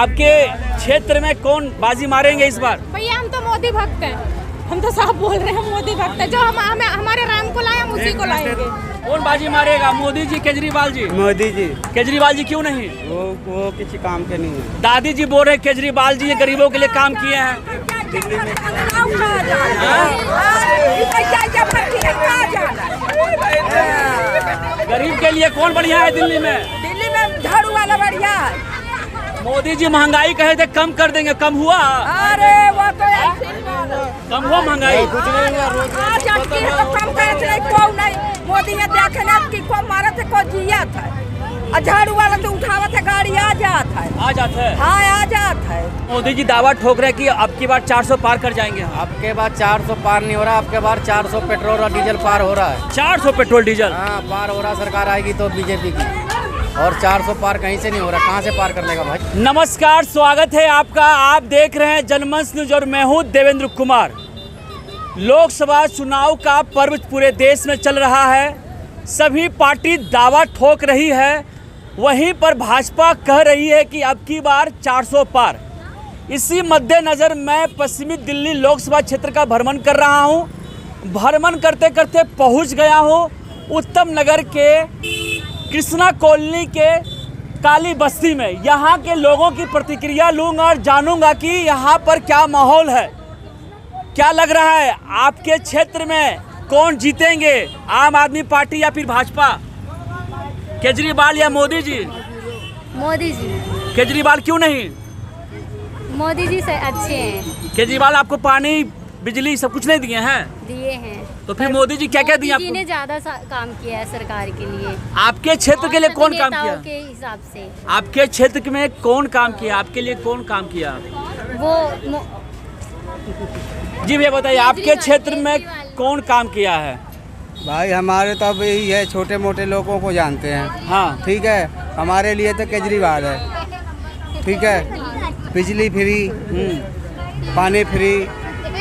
आपके क्षेत्र में कौन बाजी मारेंगे इस बार? भैया हम तो मोदी भक्त हैं, हम तो साफ बोल रहे हैं, मोदी भक्त हैं। जो हमें हमारे राम को लाए हम उसी को लाएंगे। कौन बाजी मारेगा, मोदी जी केजरीवाल जी? मोदी जी। केजरीवाल जी क्यों नहीं? वो किसी काम के नहीं है। दादी जी बोल रहे केजरीवाल जी गरीबों के लिए काम किए हैं। दिल्ली में गरीब के लिए कौन बढ़िया है दिल्ली में? दिल्ली में झाड़ू वाला बढ़िया है। मोदी जी महंगाई कहे थे कम कर देंगे, कम हुआ? अरे वो तो कम हुआ महंगाई? कुछ नहीं हुआ। रोज आज अटकी है तो कम करे थे को नहीं। मोदी ने देखे ना कि को मारा थे को जिया था। और झाड़ू वाला तो उठावा था गाड़ी आ जाता है। आ जाता है? हाँ आ जाता है। मोदी जी दावा ठोक रहे कि अब की बार 400 पार कर जाएंगे। आपके बाद 400 पार नहीं हो रहा, आपके बार 400 पेट्रोल और डीजल पार हो रहा है। 400 पेट्रोल डीजल? हाँ पार हो रहा। सरकार आएगी तो बीजेपी की। और 400 पार कहीं से नहीं हो रहा, कहाँ से पार कर लेगा भाई? नमस्कार, स्वागत है आपका। आप देख रहे हैं जनमंच न्यूज और मैं हूं देवेंद्र कुमार। लोकसभा चुनाव का पर्व पूरे देश में चल रहा है। सभी पार्टी दावा ठोक रही है, वहीं पर भाजपा कह रही है कि अब की बार 400 पार। इसी मद्देनज़र मैं पश्चिमी दिल्ली लोकसभा क्षेत्र का भ्रमण कर रहा हूं। भ्रमण करते करते पहुंच गया हूं उत्तम नगर के कृष्णा कॉलोनी के काली बस्ती में। यहाँ के लोगों की प्रतिक्रिया लूँगा और जानूँगा कि यहाँ पर क्या माहौल है, क्या लग रहा है। आपके क्षेत्र में कौन जीतेंगे, आम आदमी पार्टी या फिर भाजपा? केजरीवाल या मोदी जी? मोदी जी। केजरीवाल क्यों नहीं? मोदी जी से अच्छे हैं। केजरीवाल आपको पानी बिजली सब कुछ नहीं दिए हैं? दिए हैं। तो फिर मोदी जी क्या क्या दिए मोदी जी आपको? ने ज्यादा काम किया है सरकार के लिए। आपके क्षेत्र के लिए कौन काम नेताओं किया? के हिसाब से आपके क्षेत्र में कौन काम किया? आपके लिए कौन काम किया? वो जी भैया बताइए, आपके क्षेत्र में कौन काम किया है? भाई हमारे तो अब यही है, छोटे मोटे लोगों को जानते हैं। हाँ ठीक है, हमारे लिए तो केजरीवाल है। ठीक है, बिजली फ्री, पानी फ्री,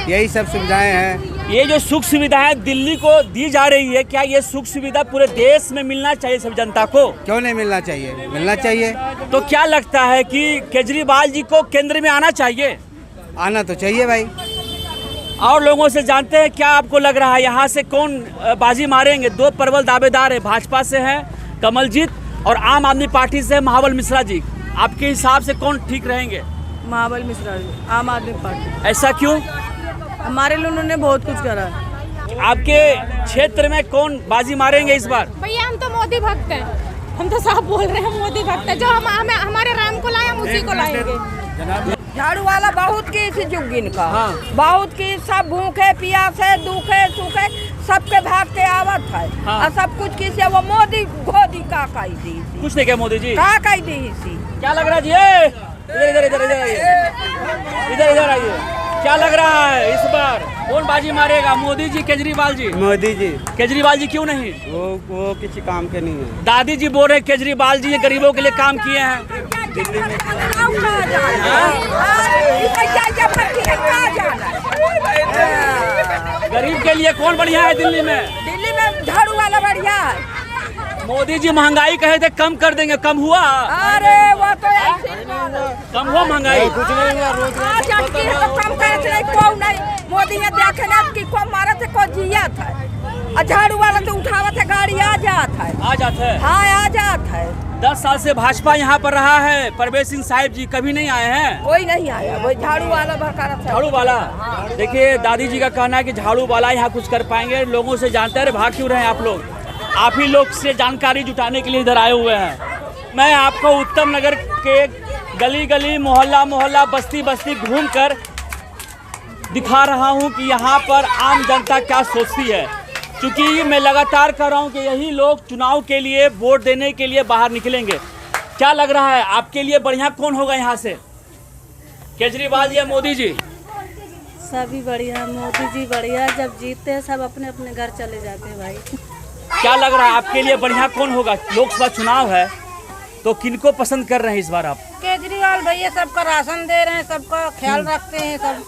यही सब सुविधाएं हैं। ये जो सुख सुविधाएं दिल्ली को दी जा रही है, क्या ये सुख सुविधा पूरे देश में मिलना चाहिए सब जनता को? क्यों नहीं मिलना चाहिए? मिलना चाहिए। तो क्या लगता है कि केजरीवाल जी को केंद्र में आना चाहिए? आना तो चाहिए भाई। और लोगों से जानते हैं क्या आपको लग रहा है यहाँ से कौन बाजी मारेंगे? दो प्रबल दावेदार है, भाजपा से है कमलजीत और आम आदमी पार्टी से है महाबल मिश्रा जी। आपके हिसाब से कौन ठीक रहेंगे? महाबल मिश्रा जी, आम आदमी पार्टी। ऐसा क्यों? हमारे लिए उन्होंने बहुत कुछ करा है। आपके क्षेत्र में कौन बाजी मारेंगे इस बार? भैया हम तो मोदी भक्त हैं, हम तो साफ बोल रहे हैं, मोदी भक्त हैं। जो हमें हमारे राम को लाए हम उसी को लाएंगे। झाड़ू वाला बहुत की जुगिन का। हाँ। बहुत की सब भूखे प्यासे दुखे सुखे सबके भाग के आवत है। हाँ। और सब कुछ किसी वो मोदी घोदी का कही दी कुछ नहीं क्या मोदी जी? का कही दी सी। क्या लग रहा है जी? इधर इधर इधर इधर आइए, इधर इधर आइए। क्या लग रहा है इस बार कौन बाजी मारेगा, मोदी जी केजरीवाल जी? मोदी जी। केजरीवाल जी क्यों नहीं? वो किसी काम के नहीं है। दादी जी बोल रहे केजरीवाल जी गरीबों के लिए काम किए हैं। दिल्ली में गरीब के लिए कौन बढ़िया है दिल्ली में? दिल्ली में झाड़ू वाला बढ़िया है। मोदी जी महंगाई कहे थे कम कर देंगे, कम हुआ? अरे वो तो कम हुआ महंगाई? कुछ नहीं हुआ। रोज आज अटकी है तो कम करे थे को नहीं। मोदी ने देखे ना कि को मारा थे को जिया था। और झाड़ू वाला तो उठावा था गाड़ी आ जाता है। आ जाता है? हाँ आ जाता है। 10 साल से भाजपा यहाँ पर रहा है, परवेश सिंह साहिब जी कभी नहीं आए हैं। कोई नहीं आया, वो झाड़ू वाला भरका था। झाड़ू वाला? देखिए दादी जी का कहना है कि झाड़ू वाला यहाँ कुछ कर पाएंगे। लोगों से जानते हैं, भाग क्यों रहे हैं आप लोग? आप ही लोग से जानकारी जुटाने के लिए इधर आए हुए हैं। मैं आपको उत्तम नगर के गली गली मोहल्ला मोहल्ला बस्ती बस्ती घूमकर दिखा रहा हूं कि यहाँ पर आम जनता क्या सोचती है। क्योंकि मैं लगातार कह रहा हूं कि यही लोग चुनाव के लिए वोट देने के लिए बाहर निकलेंगे। क्या लग रहा है आपके लिए बढ़िया कौन होगा यहाँ से, केजरीवाल या मोदी जी? सभी बढ़िया, मोदी जी बढ़िया। जब जीतते हैं सब अपने अपने घर चले जाते हैं भाई। क्या लग रहा है आपके लिए बढ़िया कौन होगा? लोकसभा चुनाव है तो किनको पसंद कर रहे हैं इस बार आप? केजरीवाल भैया सबका राशन दे रहे हैं, सबका ख्याल रखते हैं सब।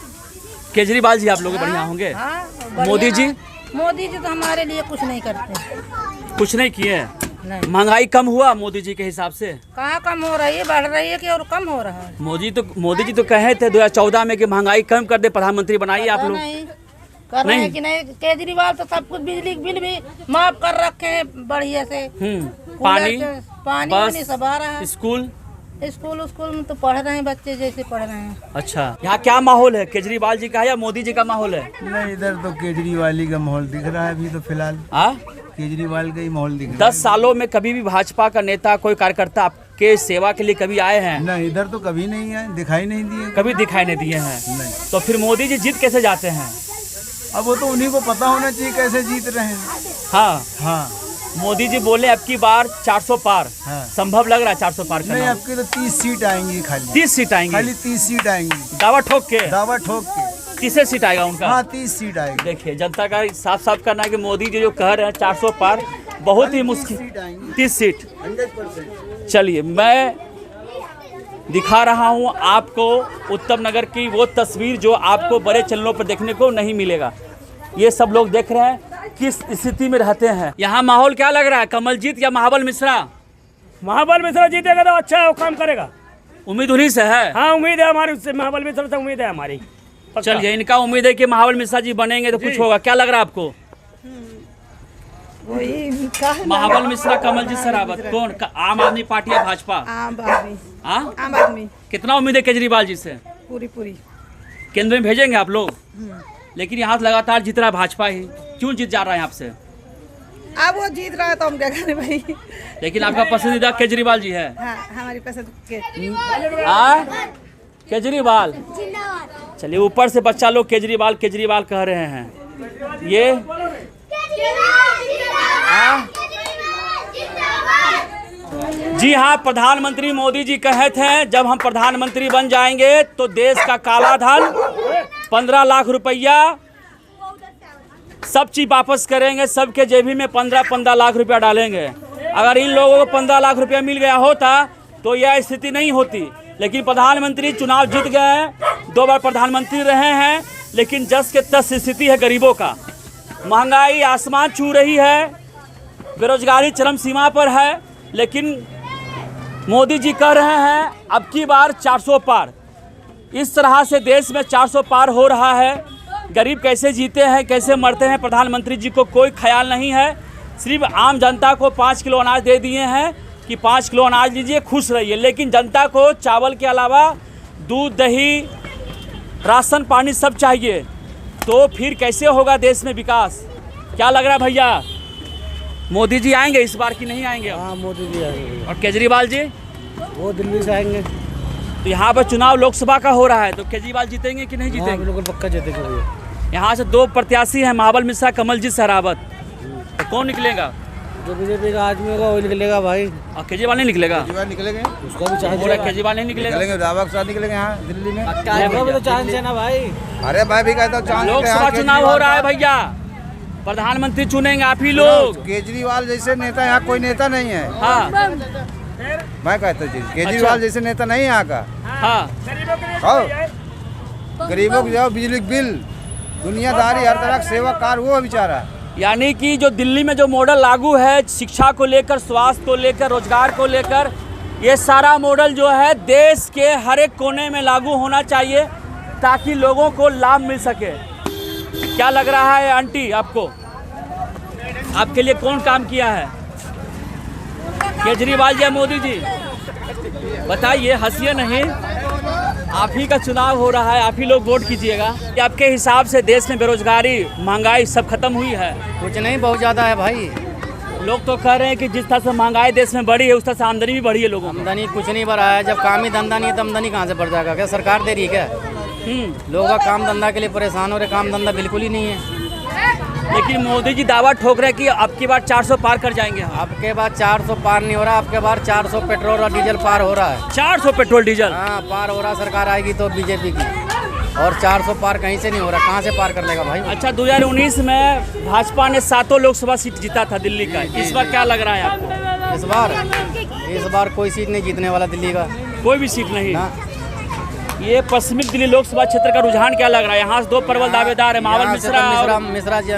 केजरीवाल जी आप लोग बढ़िया होंगे? हाँ, मोदी जी? मोदी जी तो हमारे लिए कुछ नहीं करते। कुछ नहीं किए? नहीं। महंगाई कम हुआ मोदी जी के हिसाब से? कहाँ कम हो रही है, बढ़ रही है कि और कम हो रहा है? मोदी जी तो कहे थे 2014 में कि महंगाई कम कर दे, प्रधानमंत्री बनाइए आप लोग। नहीं कर रहे हैं कि नहीं? केजरीवाल तो सब कुछ बिजली बिल भी माफ कर रखे हैं बढ़िया से। पानी पानी सब आ रहा है। स्कूल में तो पढ़ रहे हैं बच्चे जैसे पढ़ रहे हैं। अच्छा, यहाँ क्या माहौल है, केजरीवाल जी का या मोदी जी का माहौल है? नहीं, इधर तो केजरीवाल ही का माहौल दिख रहा है अभी तो फिलहाल। केजरीवाल का ही माहौल दिख रहा है। 10 सालों में कभी भी भाजपा का नेता, कोई कार्यकर्ता आपके सेवा के लिए कभी आए हैं? नहीं, इधर तो कभी नहीं आए, दिखाई नहीं दिए। कभी दिखाई नहीं दिए हैं। नहीं। तो फिर मोदी जी जीत कैसे जाते हैं? अब वो तो उन्हीं को पता होना चाहिए कैसे जीत रहे हैं। हाँ, मोदी जी बोले अब की बार 400 पार। हाँ। संभव लग रहा है 400 पार करना? नहीं, अब की तो 30 सीट आएंगी खाली। 30 सीट आएंगी? खाली 30 सीट आएंगी। दावा ठोक के? दावा ठोक के। 30 सीट आएगा उनका? हाँ, 30 सीट आएगी। देखिए, जनता का साफ साफ करना है कि मोदी जी जो कह रहे हैं 400 पार, बहुत ही मुश्किल। 30 सीट 100%। चलिए, मैं दिखा रहा हूँ आपको उत्तम नगर की वो तस्वीर जो आपको बड़े चैनलों पर देखने को नहीं मिलेगा। ये सब लोग देख रहे हैं किस स्थिति में रहते हैं। यहाँ माहौल क्या लग रहा है, कमलजीत या महाबल मिश्रा? महाबल मिश्रा जीतेगा तो अच्छा है, वो काम करेगा। उम्मीद उन्हीं से है? हाँ, उम्मीद है हमारी उससे, महाबल मिश्रा से उम्मीद है हमारी। चलिए, इनका उम्मीद है कि महाबल मिश्रा जी बनेंगे तो कुछ होगा। क्या लग रहा है आपको? महाबल मिश्रा, कमलजीत शेरावत, कौन? आम आदमी पार्टी या भाजपा? आम आदमी। कितना उम्मीद है केजरीवाल जी से? पूरी। केंद्र में भेजेंगे आप लोग? लेकिन यहाँ से लगातार जीत रहा है भाजपा ही, क्यों जीत जा रहा है यहाँ से? अब वो जीत रहा है तो हम क्या करें भाई। लेकिन आपका पसंदीदा केजरीवाल जी है? हाँ, हमारी पसंद के। केजरीवाल। चलिए, ऊपर से बच्चा लोग केजरीवाल कह रहे हैं। ये जी हाँ, प्रधानमंत्री मोदी जी कहे थे जब हम प्रधानमंत्री बन जाएंगे तो देश का काला धन 15 लाख रुपया सब चीज वापस करेंगे, सबके जेबी में 15 लाख रुपया डालेंगे। अगर इन लोगों को 15 लाख रुपया मिल गया होता तो यह स्थिति नहीं होती। लेकिन प्रधानमंत्री चुनाव जीत गए हैं, 2 बार प्रधानमंत्री रहे हैं, लेकिन जस के तस स्थिति है गरीबों का। महंगाई आसमान छू रही है, बेरोजगारी चरम सीमा पर है, लेकिन मोदी जी कह रहे हैं अब की बार 400 पार। इस तरह से देश में 400 पार हो रहा है। गरीब कैसे जीते हैं, कैसे मरते हैं, प्रधानमंत्री जी को कोई ख्याल नहीं है। सिर्फ आम जनता को 5 किलो अनाज दे दिए हैं कि 5 किलो अनाज लीजिए, खुश रहिए। लेकिन जनता को चावल के अलावा दूध, दही, राशन पानी सब चाहिए। तो फिर कैसे होगा देश में विकास? क्या लग रहा है भैया, मोदी जी आएंगे इस बार की नहीं आएंगे? हाँ, मोदी जी आएंगे। और केजरीवाल जी? वो दिल्ली से आएंगे। तो यहाँ पर चुनाव लोकसभा का हो रहा है, तो केजरीवाल जीतेंगे कि नहीं जीतेंगे? बिल्कुल पक्का जीतेंगे भैया। यहाँ से 2 प्रत्याशी हैं, महाबल मिश्रा, कमलजीत शेरावत। तो कौन निकलेगा? जो बीजेपी का आदमी होगा वही निकलेगा भाई। और केजरीवाल नहीं निकलेगा? केजरीवाल निकलेंगे, उसका भी चांस बोला केजरीवाल नहीं निकलेगा? दावा के साथ निकलेंगे यहाँ दिल्ली में। भी तो चांस है ना भाई। अरे भाई भी कहता हूँ चांस। लोकसभा चुनाव हो रहा है भैया, प्रधानमंत्री चुनेंगे आप ही लोग। केजरीवाल जैसे नेता यहाँ कोई नेता नहीं है। हाँ, मैं कहता हूँ केजरीवाल जैसे नेता नहीं यहाँ का। हाँ, गरीबों को जाओ, बिजली बिल, दुनियादारी, हर तरह का सेवा कार वो बेचारा। यानी कि जो दिल्ली में जो मॉडल लागू है शिक्षा को लेकर, स्वास्थ्य को लेकर, रोजगार को लेकर, ये सारा मॉडल जो है देश के हर एक कोने में लागू होना चाहिए ताकि लोगों को लाभ मिल सके। क्या लग रहा है आंटी आपको, आपके लिए कौन काम किया है, केजरीवाल या मोदी जी? बताइए, हंसिए नहीं, आप ही का चुनाव हो रहा है, आप ही लोग वोट कीजिएगा। आपके हिसाब से देश में बेरोजगारी, महंगाई सब खत्म हुई है? कुछ नहीं, बहुत ज़्यादा है भाई। लोग तो कह रहे हैं कि जिस तरह से महंगाई देश में बढ़ी है उस तरह से आमदनी भी बढ़ी है लोगों की। आमदनी कुछ नहीं बढ़ा है, जब काम ही धंधा नहीं है तो आमदनी कहाँ से बढ़ जाएगा? क्या सरकार दे रही है क्या? लोग काम धंधा के लिए परेशान हो रहे, काम धंधा बिल्कुल ही नहीं है। लेकिन मोदी जी दावा ठोक रहे कि अब की बार 400 पार कर जाएंगे। अब के बाद 400 पार नहीं हो रहा, अब के बार 400 पेट्रोल और डीजल पार हो रहा है। 400 पेट्रोल डीजल? हाँ, पार हो रहा, सरकार आएगी तो बीजेपी की। और 400 पार कहीं से नहीं हो रहा, कहाँ से पार कर लेगा भाई? अच्छा, 2019 में भाजपा ने 7 लोकसभा सीट जीता था दिल्ली का, इस बार क्या लग रहा है आपको? इस बार कोई सीट नहीं जीतने वाला दिल्ली का, कोई भी सीट नहीं। ये पश्चिमी दिल्ली लोकसभा क्षेत्र का रुझान क्या लग रहा है? यहाँ से 2 प्रबल दावेदार है, महाबल मिश्रा, मिश्रा जी,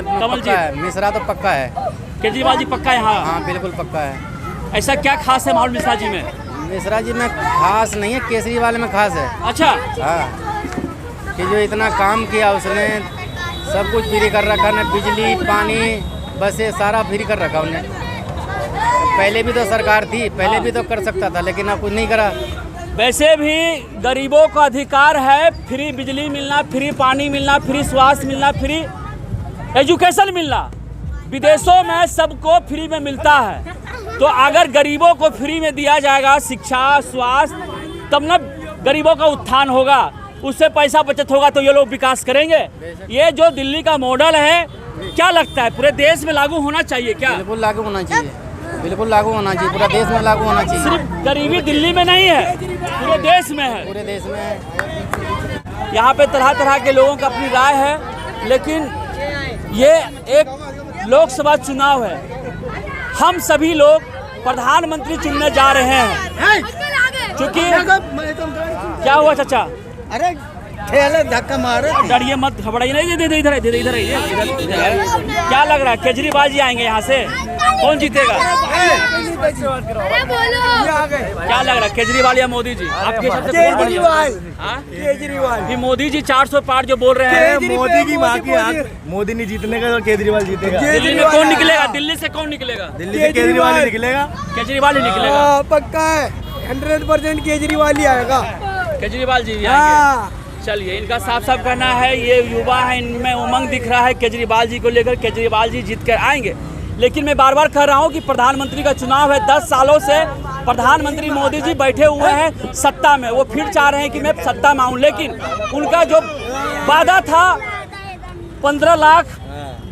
मिश्रा तो पक्का है। केजरीवाल जी पक्का है यहाँ? हाँ, बिल्कुल पक्का है। ऐसा क्या खास है माहौल मिश्रा जी में? मिश्रा जी में खास नहीं है, केजरीवाल में खास है। अच्छा, हाँ, कि जो इतना काम किया उसने, सब कुछ फ्री कर रखा है, बिजली पानी बसें सारा फ्री कर रखा उन्हें। पहले भी तो सरकार थी, पहले भी तो कर सकता था, लेकिन अब कुछ नहीं करा। वैसे भी गरीबों का अधिकार है फ्री बिजली मिलना, फ्री पानी मिलना, फ्री स्वास्थ्य मिलना, फ्री एजुकेशन मिलना। विदेशों में सबको फ्री में मिलता है, तो अगर गरीबों को फ्री में दिया जाएगा शिक्षा स्वास्थ्य, तब ना गरीबों का उत्थान होगा, उससे पैसा बचत होगा, तो ये लोग विकास करेंगे। ये जो दिल्ली का मॉडल है, क्या लगता है पूरे देश में लागू होना चाहिए क्या? बिल्कुल लागू होना चाहिए, बिल्कुल लागू होना चाहिए, पूरा देश में लागू होना चाहिए। सिर्फ गरीबी दिल्ली में नहीं है, पूरे देश में है। पूरे देश में यहाँ पे तरह तरह के लोगों का अपनी राय है, लेकिन ये एक लोकसभा चुनाव है। हम सभी लोग प्रधानमंत्री चुनने जा रहे हैं, क्योंकि क्या हुआ चाचा? अरे ठेले धक्का मारे। डरिए मत, घबराइए नहीं, इधर क्या लग रहा है? केजरीवाल जी आएंगे यहाँ से, कौन जीतेगा? क्या लग रहा है, केजरीवाल या मोदी जी? आपके हिसाब से कौन बढ़िया? केजरीवाल। कि मोदी जी 400 पार जो बोल रहे हैं, मोदी की माँ की आँख, मोदी नहीं जीतने का तो केजरीवाल जीतेगा। दिल्ली में कौन निकलेगा? दिल्ली से कौन निकलेगा? दिल्ली से केजरीवाल ही निकलेगा। केजरीवाल ही निकलेगा, पक्का है, 100% केजरीवाल ही आएगा। केजरीवाल जी भी आएंगे। चलिए, इनका साफ साफ कहना है, ये युवा है, इनमें उमंग दिख रहा है केजरीवाल जी को लेकर, केजरीवाल जी जीत कर आएंगे। लेकिन मैं बार बार कह रहा हूँ कि प्रधानमंत्री का चुनाव है, 10 सालों से प्रधानमंत्री मोदी जी बैठे हुए हैं सत्ता में, वो फिर चाह रहे हैं कि मैं सत्ता में आऊँ, लेकिन उनका जो वादा था 15 लाख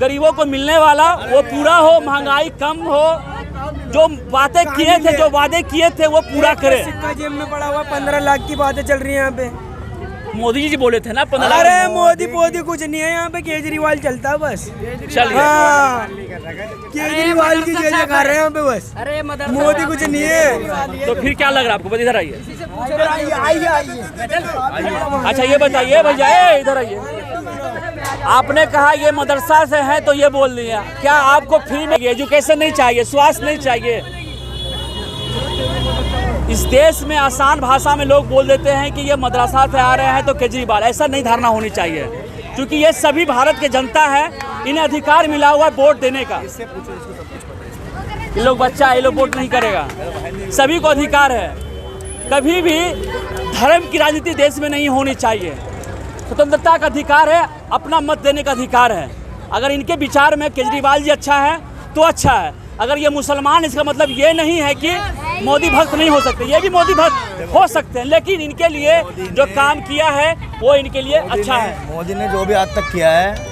गरीबों को मिलने वाला, वो पूरा हो, महंगाई कम हो, जो बातें किए थे, जो वादे किए थे वो पूरा करे। सिक्का जेब में पड़ा हुआ, 15 लाख की बातें चल रही है यहाँ पे। मोदी जी बोले थे ना 15 लाख। अरे मोदी कुछ नहीं है यहाँ पे, केजरीवाल चलता है बस। चलिए, हाँ, केजरीवाल की जय खा रहे हैं यहाँ पे बस, मोदी कुछ नहीं है। तो फिर क्या लग रहा है आपको? इधर आइए। अच्छा ये बताइए भैया, इधर आइए। आपने कहा ये मदरसा से है तो ये बोल दिया, क्या आपको फ्री में एजुकेशन नहीं चाहिए, स्वास्थ्य नहीं चाहिए? इस देश में आसान भाषा में लोग बोल देते हैं कि ये मदरसा से आ रहे हैं तो केजरीवाल, ऐसा नहीं धारणा होनी चाहिए, क्योंकि ये सभी भारत के जनता है, इन्हें अधिकार मिला हुआ है वोट देने का। ये लोग बच्चा है, ये लोग वोट नहीं करेगा, सभी को अधिकार है। कभी भी धर्म की राजनीति देश में नहीं होनी चाहिए, स्वतंत्रता का अधिकार है, अपना मत देने का अधिकार है। अगर इनके विचार में केजरीवाल जी अच्छा है तो अच्छा है, अगर ये मुसलमान, इसका मतलब ये नहीं है कि मोदी भक्त नहीं हो सकते, ये भी मोदी भक्त हो सकते हैं, लेकिन इनके लिए जो काम किया है वो इनके लिए अच्छा है। मोदी ने जो भी आज तक किया है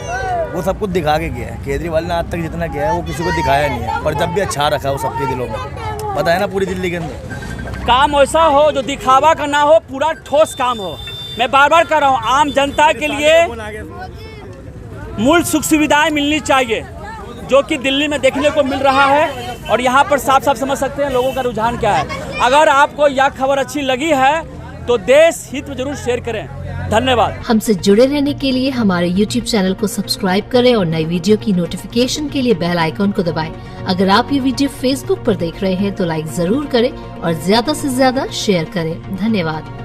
वो सब कुछ दिखा के किया है। केजरीवाल ने आज तक जितना किया है वो किसी को दिखाया नहीं है, पर जब भी अच्छा रखा है वो सबके दिलों में, पता है ना, पूरी दिल्ली के अंदर। काम ऐसा हो जो दिखावा का ना हो, पूरा ठोस काम हो। मैं बार बार कह रहा हूँ, आम जनता के लिए मूल सुख सुविधाएं मिलनी चाहिए, जो कि दिल्ली में देखने को मिल रहा है, और यहाँ पर साफ साफ समझ सकते हैं लोगों का रुझान क्या है। अगर आपको यह खबर अच्छी लगी है तो देश हित में जरूर शेयर करें। धन्यवाद। हमसे जुड़े रहने के लिए हमारे YouTube चैनल को सब्सक्राइब करें और नई वीडियो की नोटिफिकेशन के लिए बेल आइकॉन को दबाएं। अगर आप ये वीडियो Facebook पर देख रहे हैं तो लाइक जरूर करें और ज्यादा से ज्यादा शेयर करें। धन्यवाद।